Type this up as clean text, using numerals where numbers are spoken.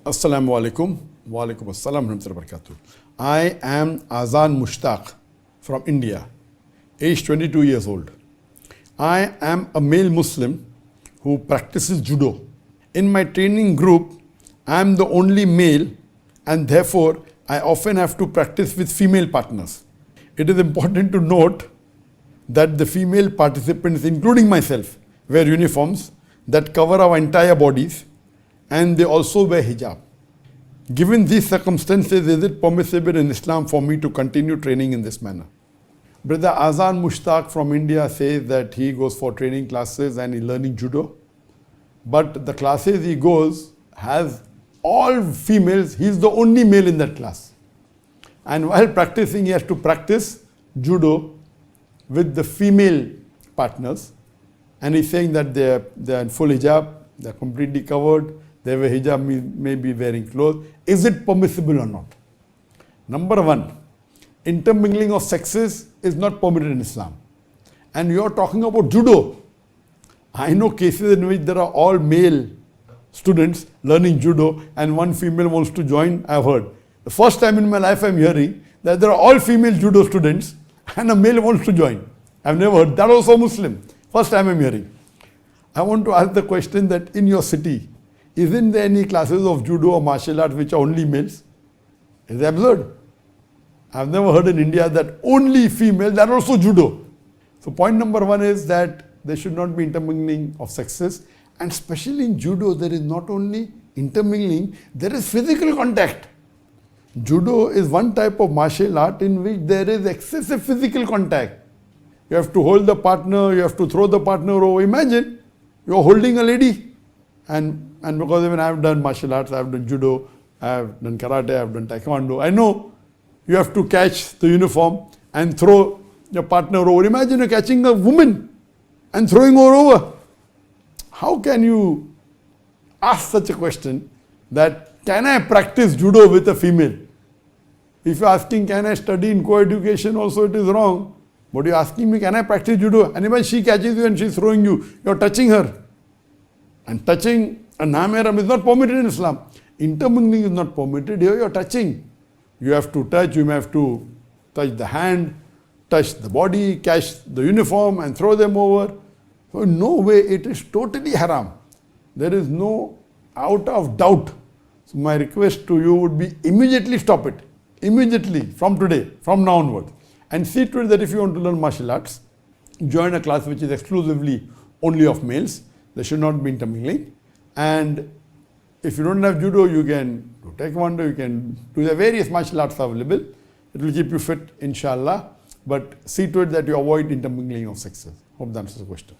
Assalamu alaikum. Wa alaikum assalam wa rahmatullahi wa barakatuh. I am Azan Mushtaq from India, age 22 years old. I am a male Muslim who practices judo. In my training group, I am the only male and therefore I often have to practice with female partners. It is important to note that the female participants, including myself, wear uniforms that cover our entire bodies and they also wear hijab. Given these circumstances, is it permissible in Islam for me to continue training in this manner? Brother Azan Mushtaq from India says that he goes for training classes and he's learning judo. But the classes he goes has all females, he's the only male in that class. And while practicing, he has to practice judo with the female partners. And he's saying that they're in full hijab, they're completely covered, they wear hijab, may be wearing clothes. Is it permissible or not? Number one, intermingling of sexes is not permitted in Islam. And you're talking about judo. I know cases in which there are all male students learning judo and one female wants to join, I've heard. The first time in my life I'm hearing that there are all female judo students and a male wants to join. I've never heard that also Muslim. First time I'm hearing. I want to ask the question that in your city, isn't there any classes of judo or martial arts which are only males? It's absurd. I've never heard in India that only female, that also judo. So point number one is that there should not be intermingling of sexes. And especially in judo, there is not only intermingling, there is physical contact. Judo is one type of martial art in which there is excessive physical contact. You have to hold the partner, you have to throw the partner over. Imagine, you're holding a lady. And because even I've done martial arts, I've done judo, I've done karate, I've done taekwondo. I know you have to catch the uniform and throw your partner over. Imagine you're catching a woman and throwing her over. How can you ask such a question that can I practice judo with a female? If you're asking can I study in co-education also, it is wrong. But you're asking me can I practice judo? And when she catches you and she's throwing you, you're touching her. And touching a namaram is not permitted in Islam. Intermingling is not permitted. Here you're touching. You have to touch, you may have to touch the hand, touch the body, catch the uniform and throw them over. So in no way it is totally haram. There is no out of doubt. So my request to you would be immediately stop it. Immediately from today, from now onwards. And see to it that if you want to learn martial arts, join a class which is exclusively only of males. There should not be intermingling. And if you don't have judo, you can do taekwondo, you can do the various martial arts available. It will keep you fit, inshallah. But see to it that you avoid intermingling of sexes. Hope that answers the question.